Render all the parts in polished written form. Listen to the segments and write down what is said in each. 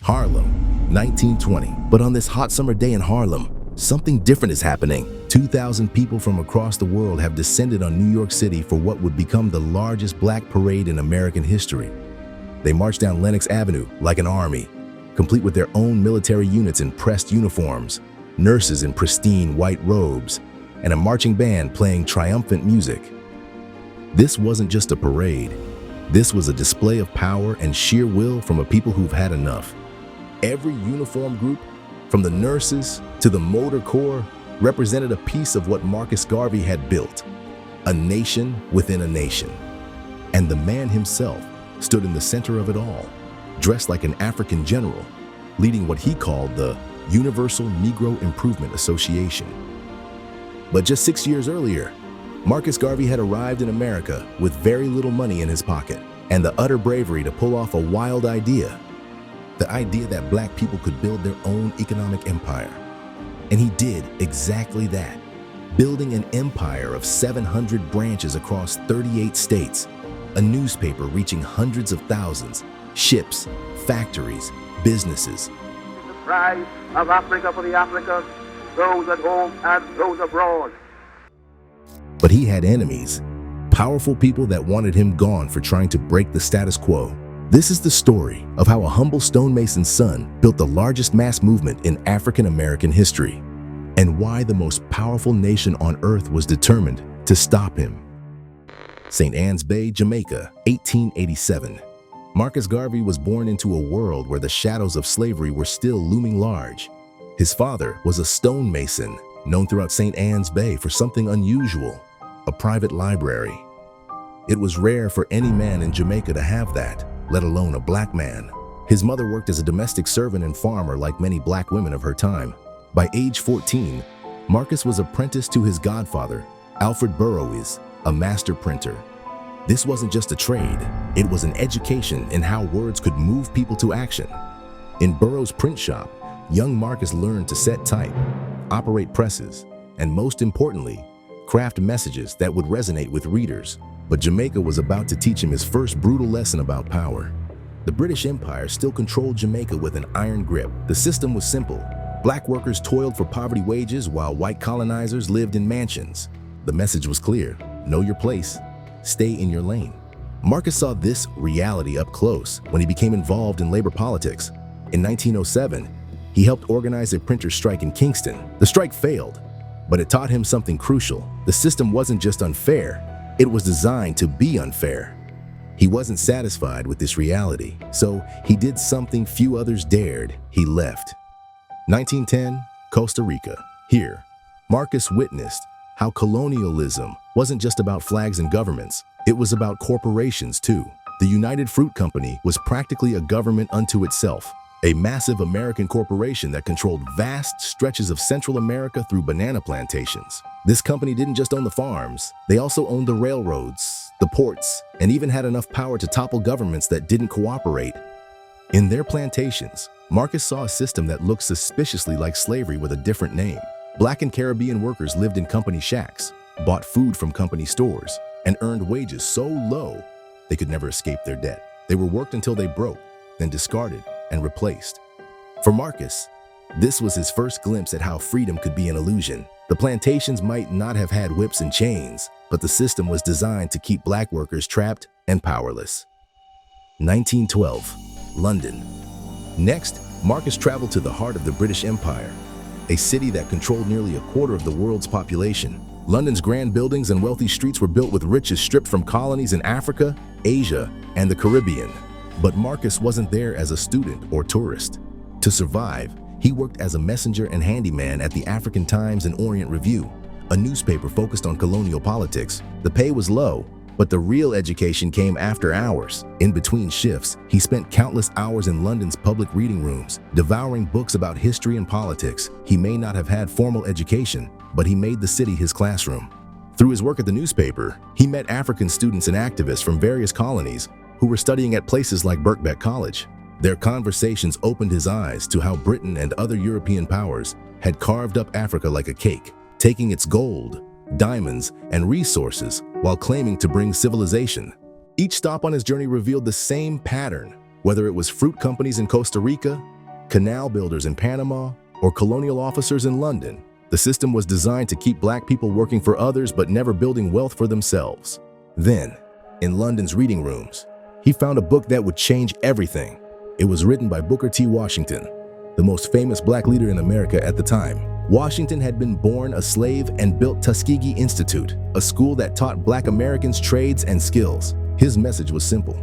Harlem, 1920. But on this hot summer day in Harlem, something different is happening. 2,000 people from across the world have descended on New York City for what would become the largest black parade in American history. They marched down Lenox Avenue like an army, complete with their own military units in pressed uniforms, nurses in pristine white robes, and a marching band playing triumphant music. This wasn't just a parade. This was a display of power and sheer will from a people who've had enough. Every uniform group, from the nurses to the motor corps, represented a piece of what Marcus Garvey had built, a nation within a nation. And the man himself stood in the center of it all, dressed like an African general, leading what he called the Universal Negro Improvement Association. But just 6 years earlier, Marcus Garvey had arrived in America with very little money in his pocket and the utter bravery to pull off a wild idea. The idea that black people could build their own economic empire. And he did exactly that, building an empire of 700 branches across 38 states, a newspaper reaching hundreds of thousands, ships, factories, businesses. The prize of Africa for the Africans, those at home and those abroad. But he had enemies, powerful people that wanted him gone for trying to break the status quo. This is the story of how a humble stonemason's son built the largest mass movement in African American history, and why the most powerful nation on earth was determined to stop him. St. Ann's Bay, Jamaica, 1887. Marcus Garvey was born into a world where the shadows of slavery were still looming large. His father was a stonemason, known throughout St. Ann's Bay for something unusual, a private library. It was rare for any man in Jamaica to have that, let alone a black man. His mother worked as a domestic servant and farmer like many black women of her time. By age 14, Marcus was apprenticed to his godfather, Alfred Bois, a master printer. This wasn't just a trade, it was an education in how words could move people to action. In Bois' print shop, young Marcus learned to set type, operate presses, and most importantly, craft messages that would resonate with readers. But Jamaica was about to teach him his first brutal lesson about power. The British Empire still controlled Jamaica with an iron grip. The system was simple. Black workers toiled for poverty wages while white colonizers lived in mansions. The message was clear: know your place, stay in your lane. Marcus saw this reality up close when he became involved in labor politics. In 1907, he helped organize a printer's strike in Kingston. The strike failed, but it taught him something crucial. The system wasn't just unfair, it was designed to be unfair. He wasn't satisfied with this reality, so he did something few others dared. He left. 1910, Costa Rica. Here, Marcus witnessed how colonialism wasn't just about flags and governments, it was about corporations too. The United Fruit Company was practically a government unto itself, a massive American corporation that controlled vast stretches of Central America through banana plantations. This company didn't just own the farms, they also owned the railroads, the ports, and even had enough power to topple governments that didn't cooperate. In their plantations, Marcus saw a system that looked suspiciously like slavery with a different name. Black and Caribbean workers lived in company shacks, bought food from company stores, and earned wages so low they could never escape their debt. They were worked until they broke, then discarded and replaced. For Marcus, this was his first glimpse at how freedom could be an illusion. The plantations might not have had whips and chains, but the system was designed to keep black workers trapped and powerless. 1912, London. Next, Marcus traveled to the heart of the British Empire, a city that controlled nearly a quarter of the world's population. London's grand buildings and wealthy streets were built with riches stripped from colonies in Africa, Asia, and the Caribbean. But Marcus wasn't there as a student or tourist. To survive, he worked as a messenger and handyman at the African Times and Orient Review, a newspaper focused on colonial politics. The pay was low, but the real education came after hours. In between shifts, he spent countless hours in London's public reading rooms, devouring books about history and politics. He may not have had formal education, but he made the city his classroom. Through his work at the newspaper, he met African students and activists from various colonies who were studying at places like Birkbeck College. Their conversations opened his eyes to how Britain and other European powers had carved up Africa like a cake, taking its gold, diamonds, and resources while claiming to bring civilization. Each stop on his journey revealed the same pattern, whether it was fruit companies in Costa Rica, canal builders in Panama or colonial officers in London. The system was designed to keep black people working for others but never building wealth for themselves. Then, in London's reading rooms, he found a book that would change everything. It was written by Booker T. Washington, the most famous black leader in America at the time. Washington had been born a slave and built Tuskegee Institute, a school that taught black Americans trades and skills. His message was simple: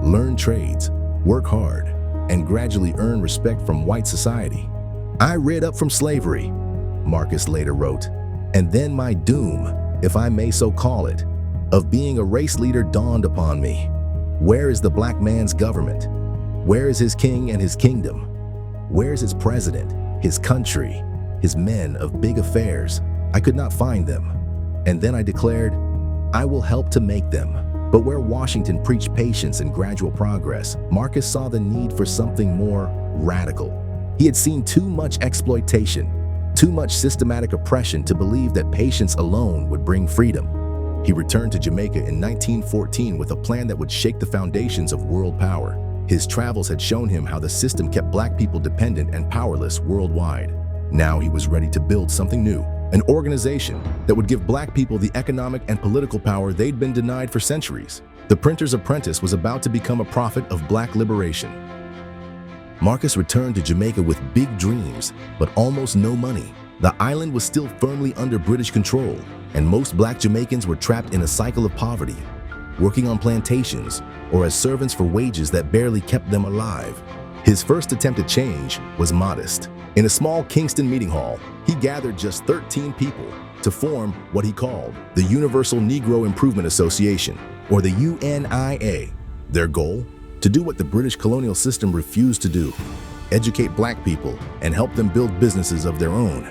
learn trades, work hard, and gradually earn respect from white society. I read up from slavery, Marcus later wrote, and then my doom, if I may so call it, of being a race leader dawned upon me. Where is the black man's government? Where is his king and his kingdom? Where is his president, his country, his men of big affairs? I could not find them. And then I declared, I will help to make them. But where Washington preached patience and gradual progress, Marcus saw the need for something more radical. He had seen too much exploitation, too much systematic oppression to believe that patience alone would bring freedom. He returned to Jamaica in 1914 with a plan that would shake the foundations of world power. His travels had shown him how the system kept black people dependent and powerless worldwide. Now he was ready to build something new, an organization that would give black people the economic and political power they'd been denied for centuries. The Printer's Apprentice was about to become a prophet of black liberation. Marcus returned to Jamaica with big dreams, but almost no money. The island was still firmly under British control, and most black Jamaicans were trapped in a cycle of poverty, working on plantations or as servants for wages that barely kept them alive. His first attempt at change was modest. In a small Kingston meeting hall, he gathered just 13 people to form what he called the Universal Negro Improvement Association, or the UNIA. Their goal? To do what the British colonial system refused to do: educate black people and help them build businesses of their own.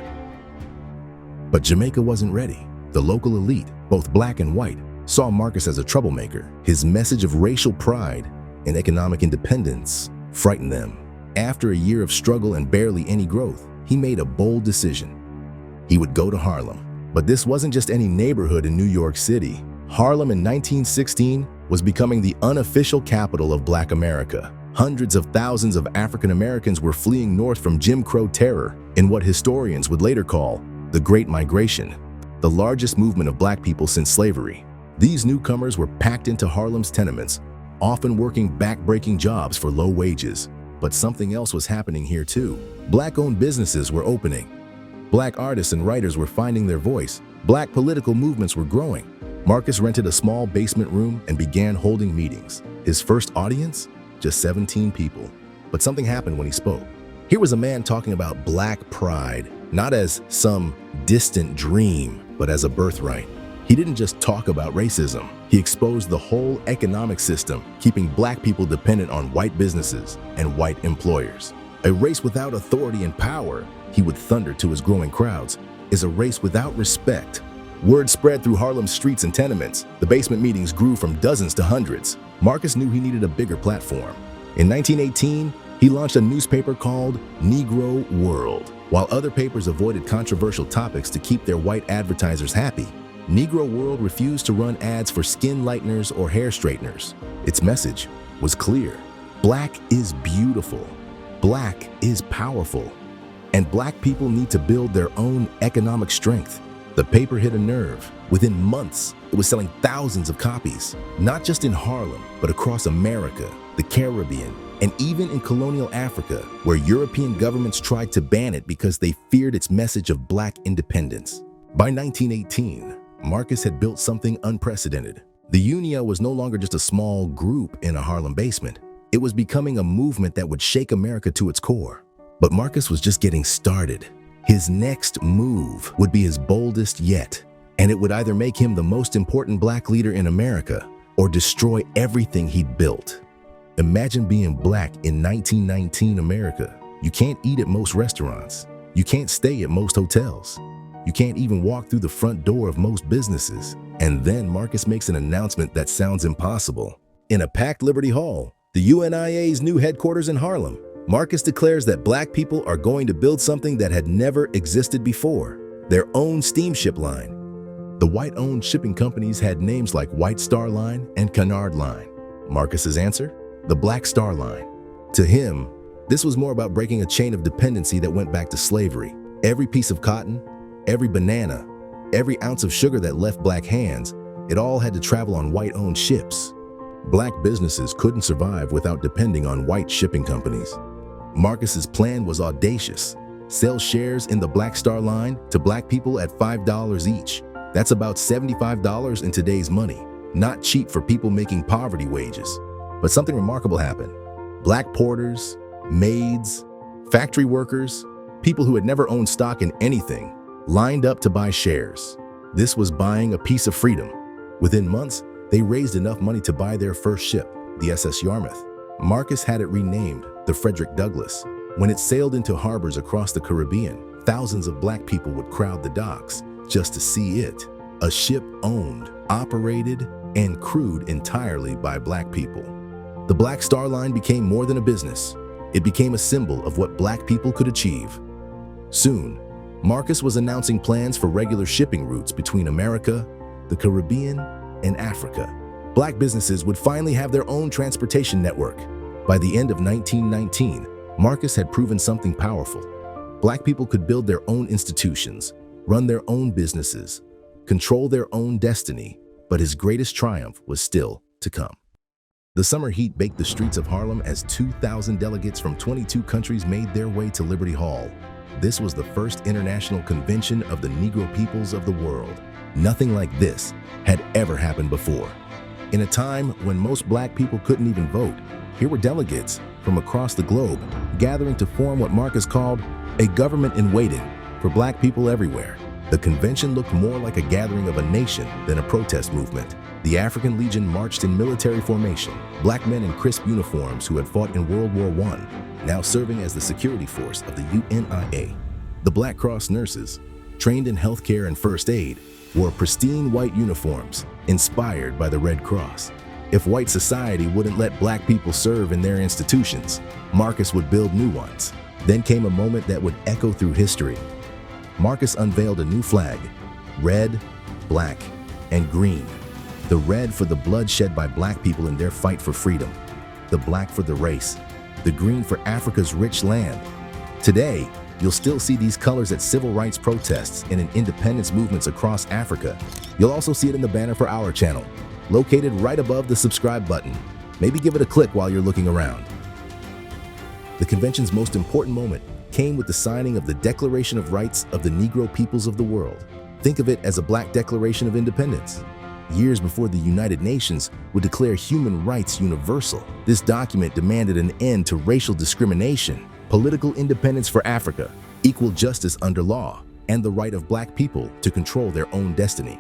But Jamaica wasn't ready. The local elite, both black and white, saw Marcus as a troublemaker. His message of racial pride and economic independence frightened them. After a year of struggle and barely any growth, he made a bold decision. He would go to Harlem. But this wasn't just any neighborhood in New York City. Harlem in 1916 was becoming the unofficial capital of Black America. Hundreds of thousands of African Americans were fleeing north from Jim Crow terror in what historians would later call the Great Migration, the largest movement of black people since slavery. These newcomers were packed into Harlem's tenements, often working back-breaking jobs for low wages. But something else was happening here too. Black-owned businesses were opening. Black artists and writers were finding their voice. Black political movements were growing. Marcus rented a small basement room and began holding meetings. His first audience? Just 17 people. But something happened when he spoke. Here was a man talking about black pride, not as some distant dream, but as a birthright. He didn't just talk about racism. He exposed the whole economic system, keeping black people dependent on white businesses and white employers. A race without authority and power, he would thunder to his growing crowds, is a race without respect. Word spread through Harlem's streets and tenements. The basement meetings grew from dozens to hundreds. Marcus knew he needed a bigger platform. In 1918, he launched a newspaper called Negro World. While other papers avoided controversial topics to keep their white advertisers happy, Negro World refused to run ads for skin lighteners or hair straighteners. Its message was clear. Black is beautiful. Black is powerful. And black people need to build their own economic strength. The paper hit a nerve. Within months, it was selling thousands of copies, not just in Harlem, but across America, the Caribbean, and even in colonial Africa, where European governments tried to ban it because they feared its message of black independence. By 1918, Marcus had built something unprecedented. The UNIA was no longer just a small group in a Harlem basement. It was becoming a movement that would shake America to its core. But Marcus was just getting started. His next move would be his boldest yet, and it would either make him the most important black leader in America or destroy everything he'd built. Imagine being black in 1919 America. You can't eat at most restaurants. You can't stay at most hotels. You can't even walk through the front door of most businesses. And then Marcus makes an announcement that sounds impossible. In a packed Liberty Hall, the UNIA's new headquarters in Harlem, Marcus declares that black people are going to build something that had never existed before, their own steamship line. The white-owned shipping companies had names like White Star Line and Cunard Line. Marcus's answer? The Black Star Line. To him, This was more about breaking a chain of dependency that went back to slavery. Every piece of cotton, every banana, every ounce of sugar that left black hands, it all had to travel on white-owned ships. Black businesses couldn't survive without depending on white shipping companies. Marcus's plan was audacious. Sell shares in the Black Star Line to black people at $5 each. That's about $75 in today's money. Not cheap for people making poverty wages. But something remarkable happened. Black porters, maids, factory workers, people who had never owned stock in anything, lined up to buy shares. This was buying a piece of freedom. Within months, they raised enough money to buy their first ship, the SS Yarmouth. Marcus had it renamed the Frederick Douglass. When it sailed into harbors across the Caribbean, thousands of black people would crowd the docks just to see it. A ship owned, operated, and crewed entirely by black people. The Black Star Line became more than a business. It became a symbol of what black people could achieve. Soon, Marcus was announcing plans for regular shipping routes between America, the Caribbean, and Africa. Black businesses would finally have their own transportation network. By the end of 1919, Marcus had proven something powerful. Black people could build their own institutions, run their own businesses, control their own destiny, but his greatest triumph was still to come. The summer heat baked the streets of Harlem as 2,000 delegates from 22 countries made their way to Liberty Hall. This was the first international convention of the Negro peoples of the world. Nothing like this had ever happened before. In a time when most black people couldn't even vote, here were delegates from across the globe gathering to form what Marcus called a government in waiting for black people everywhere. The convention looked more like a gathering of a nation than a protest movement. The African Legion marched in military formation, black men in crisp uniforms who had fought in World War I, now serving as the security force of the UNIA. The Black Cross nurses, trained in healthcare and first aid, wore pristine white uniforms, inspired by the Red Cross. If white society wouldn't let black people serve in their institutions, Marcus would build new ones. Then came a moment that would echo through history. Marcus unveiled a new flag, red, black, and green. The red for the blood shed by black people in their fight for freedom, the black for the race, the green for Africa's rich land. Today, you'll still see these colors at civil rights protests and in independence movements across Africa. You'll also see it in the banner for our channel, located right above the subscribe button. Maybe give it a click while you're looking around. The convention's most important moment came with the signing of the Declaration of Rights of the Negro Peoples of the World. Think of it as a black declaration of independence. Years before the United Nations would declare human rights universal, this document demanded an end to racial discrimination, political independence for Africa, equal justice under law, and the right of black people to control their own destiny.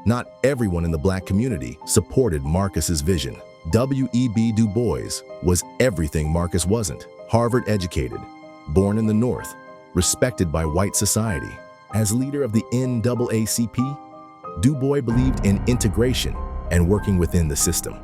Not everyone in the black community supported Marcus's vision. W.E.B. Du Bois was everything Marcus wasn't. Harvard educated, born in the North, respected by white society. As leader of the NAACP, Du Bois believed in integration and working within the system.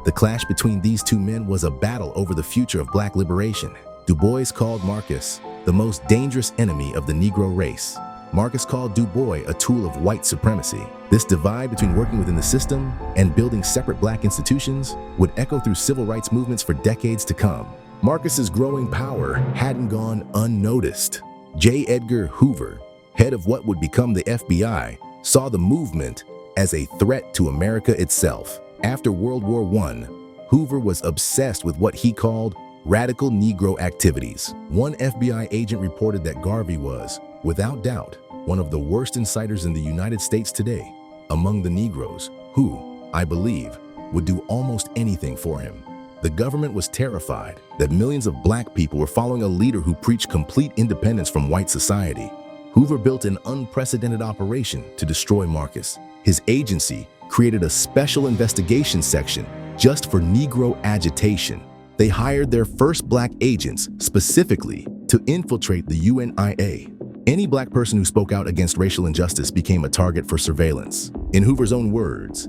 The clash between these two men was a battle over the future of black liberation. Du Bois called Marcus the most dangerous enemy of the Negro race. Marcus called Du Bois a tool of white supremacy. This divide between working within the system and building separate black institutions would echo through civil rights movements for decades to come. Marcus's growing power hadn't gone unnoticed. J. Edgar Hoover, head of what would become the FBI, saw the movement as a threat to America itself. After World War I, Hoover was obsessed with what he called radical Negro activities. One FBI agent reported that Garvey was, without doubt, one of the worst inciters in the United States today among the Negroes, who, I believe, would do almost anything for him. The government was terrified that millions of black people were following a leader who preached complete independence from white society. Hoover built an unprecedented operation to destroy Marcus. His agency created a special investigation section just for Negro agitation. They hired their first black agents specifically to infiltrate the UNIA. Any black person who spoke out against racial injustice became a target for surveillance. In Hoover's own words,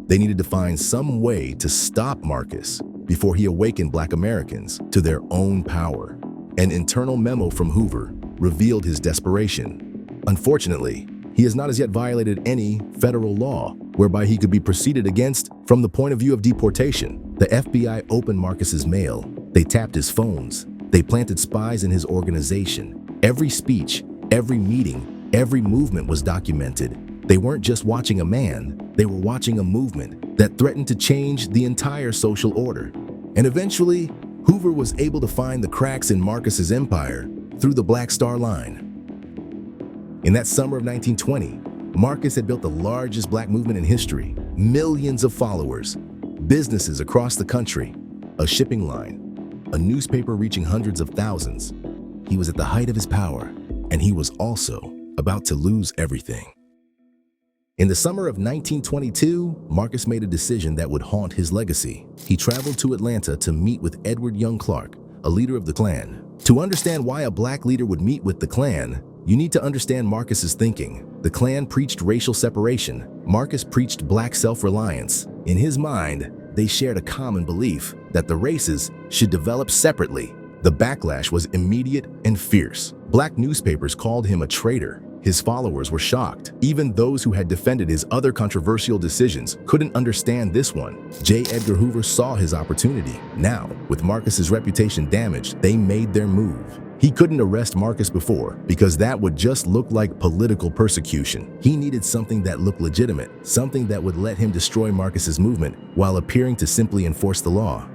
they needed to find some way to stop Marcus before he awakened black Americans to their own power. An internal memo from Hoover revealed his desperation. Unfortunately, he has not as yet violated any federal law, whereby he could be proceeded against from the point of view of deportation. The FBI opened Marcus's mail. They tapped his phones. They planted spies in his organization. Every speech, every meeting, every movement was documented. They weren't just watching a man, they were watching a movement that threatened to change the entire social order. And eventually, Hoover was able to find the cracks in Marcus's empire through the Black Star Line. In that summer of 1920, Marcus had built the largest black movement in history. Millions of followers, businesses across the country, a shipping line, a newspaper reaching hundreds of thousands. He was at the height of his power, and he was also about to lose everything. In the summer of 1922, Marcus made a decision that would haunt his legacy. He traveled to Atlanta to meet with Edward Young Clark, a leader of the Klan. To understand why a black leader would meet with the Klan, you need to understand Marcus's thinking. The Klan preached racial separation. Marcus preached black self-reliance. In his mind, they shared a common belief that the races should develop separately. The backlash was immediate and fierce. Black newspapers called him a traitor. His followers were shocked. Even those who had defended his other controversial decisions couldn't understand this one. J. Edgar Hoover saw his opportunity. Now, with Marcus's reputation damaged, they made their move. He couldn't arrest Marcus before because that would just look like political persecution. He needed something that looked legitimate, something that would let him destroy Marcus's movement while appearing to simply enforce the law.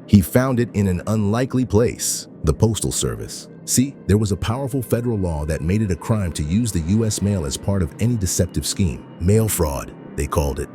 He found it in an unlikely place, the Postal Service. See, there was a powerful federal law that made it a crime to use the U.S. mail as part of any deceptive scheme. Mail fraud, they called it.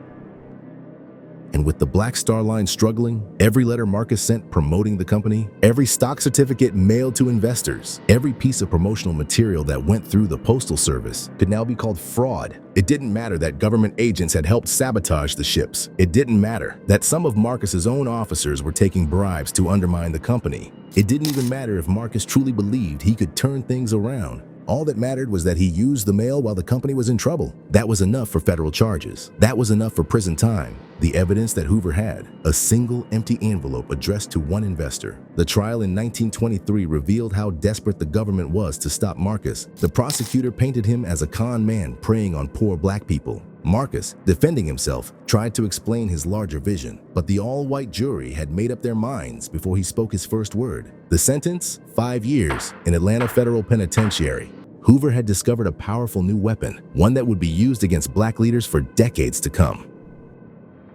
And with the Black Star Line struggling, every letter Marcus sent promoting the company, every stock certificate mailed to investors, every piece of promotional material that went through the Postal Service could now be called fraud. It didn't matter that government agents had helped sabotage the ships. It didn't matter that some of Marcus's own officers were taking bribes to undermine the company. It didn't even matter if Marcus truly believed he could turn things around. All that mattered was that he used the mail while the company was in trouble. That was enough for federal charges. That was enough for prison time. The evidence that Hoover had, a single empty envelope addressed to one investor. The trial in 1923 revealed how desperate the government was to stop Marcus. The prosecutor painted him as a con man preying on poor black people. Marcus, defending himself, tried to explain his larger vision, but the all-white jury had made up their minds before he spoke his first word. The sentence? 5 years in Atlanta Federal Penitentiary. Hoover had discovered a powerful new weapon, one that would be used against black leaders for decades to come.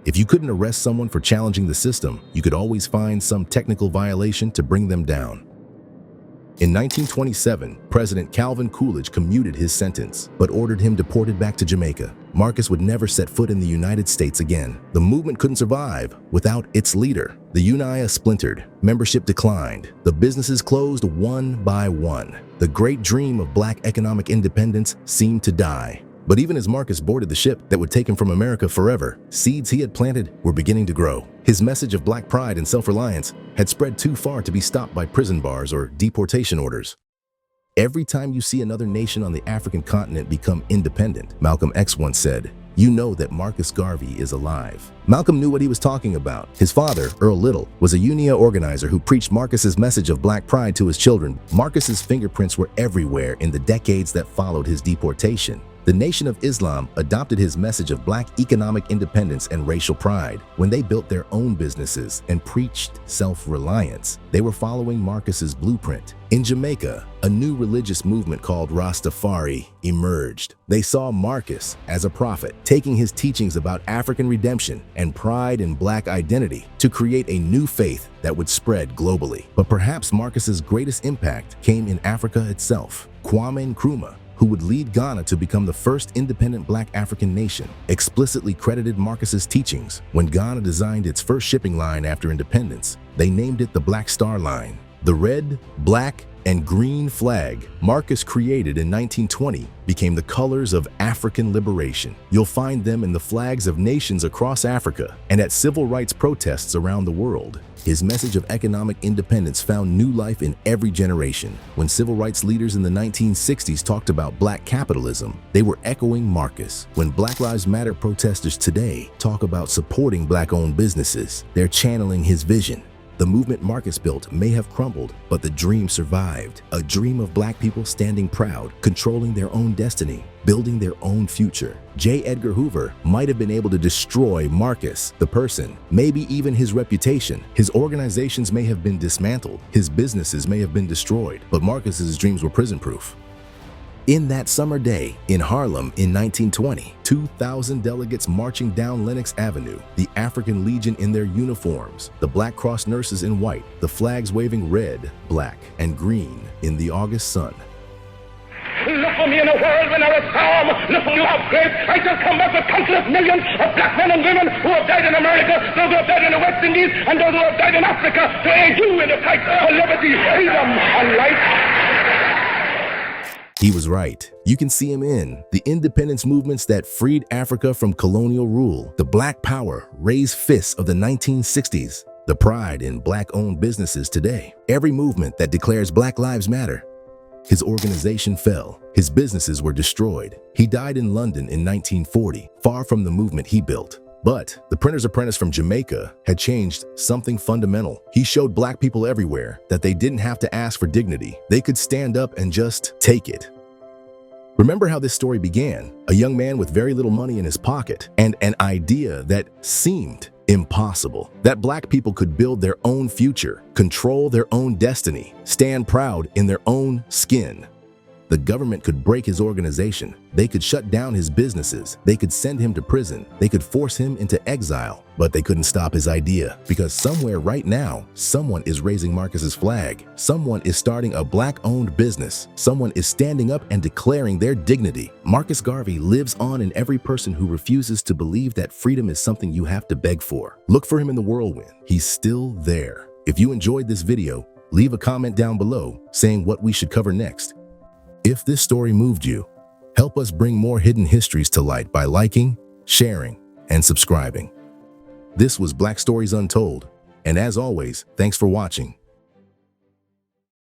If you couldn't arrest someone for challenging the system, you could always find some technical violation to bring them down. In 1927, President Calvin Coolidge commuted his sentence, but ordered him deported back to Jamaica. Marcus would never set foot in the United States again. The movement couldn't survive without its leader. The UNIA splintered, membership declined, the businesses closed one by one. The great dream of black economic independence seemed to die. But even as Marcus boarded the ship that would take him from America forever, seeds he had planted were beginning to grow. His message of black pride and self-reliance had spread too far to be stopped by prison bars or deportation orders. Every time you see another nation on the African continent become independent, Malcolm X once said, you know that Marcus Garvey is alive. Malcolm knew what he was talking about. His father, Earl Little, was a UNIA organizer who preached Marcus's message of black pride to his children. Marcus's fingerprints were everywhere in the decades that followed his deportation. The Nation of Islam adopted his message of black economic independence and racial pride. When they built their own businesses and preached self-reliance, they were following Marcus's blueprint. In Jamaica, a new religious movement called Rastafari emerged. They saw Marcus as a prophet, taking his teachings about African redemption and pride in black identity to create a new faith that would spread globally. But perhaps Marcus's greatest impact came in Africa itself. Kwame Nkrumah, who would lead Ghana to become the first independent black African nation, explicitly credited Marcus's teachings. When Ghana designed its first shipping line after independence, they named it the Black Star Line. The red, black, and green flag Marcus created in 1920 became the colors of African liberation. You'll find them in the flags of nations across Africa and at civil rights protests around the world. His message of economic independence found new life in every generation. When civil rights leaders in the 1960s talked about black capitalism, they were echoing Marcus. When Black Lives Matter protesters today talk about supporting black-owned businesses, they're channeling his vision. The movement Marcus built may have crumbled, but the dream survived. A dream of black people standing proud, controlling their own destiny, building their own future. J. Edgar Hoover might have been able to destroy Marcus, the person, maybe even his reputation. His organizations may have been dismantled, his businesses may have been destroyed, but Marcus's dreams were prison-proof. In that summer day in Harlem in 1920, 2,000 delegates marching down Lenox Avenue, the African Legion in their uniforms, the Black Cross nurses in white, the flags waving red, black, and green in the August sun. Look for me in a world when I was calm. Look for you have great. I shall come back with countless millions of black men and women who have died in America, those who have died in the West Indies, and those who have died in Africa to aid you in the fight for liberty, freedom, and life. He was right. You can see him in the independence movements that freed Africa from colonial rule, the Black Power, raised fists of the 1960s, the pride in Black-owned businesses today, every movement that declares Black Lives Matter. His organization fell. His businesses were destroyed. He died in London in 1940, far from the movement he built. But the printer's apprentice from Jamaica had changed something fundamental. He showed black people everywhere that they didn't have to ask for dignity. They could stand up and just take it. Remember how this story began? A young man with very little money in his pocket and an idea that seemed impossible. That black people could build their own future, control their own destiny, stand proud in their own skin. The government could break his organization. They could shut down his businesses. They could send him to prison. They could force him into exile. But they couldn't stop his idea, because somewhere right now, someone is raising Marcus's flag. Someone is starting a black-owned business. Someone is standing up and declaring their dignity. Marcus Garvey lives on in every person who refuses to believe that freedom is something you have to beg for. Look for him in the whirlwind. He's still there. If you enjoyed this video, leave a comment down below saying what we should cover next. If this story moved you, help us bring more hidden histories to light by liking, sharing, and subscribing. This was Black Stories Untold, and as always, thanks for watching.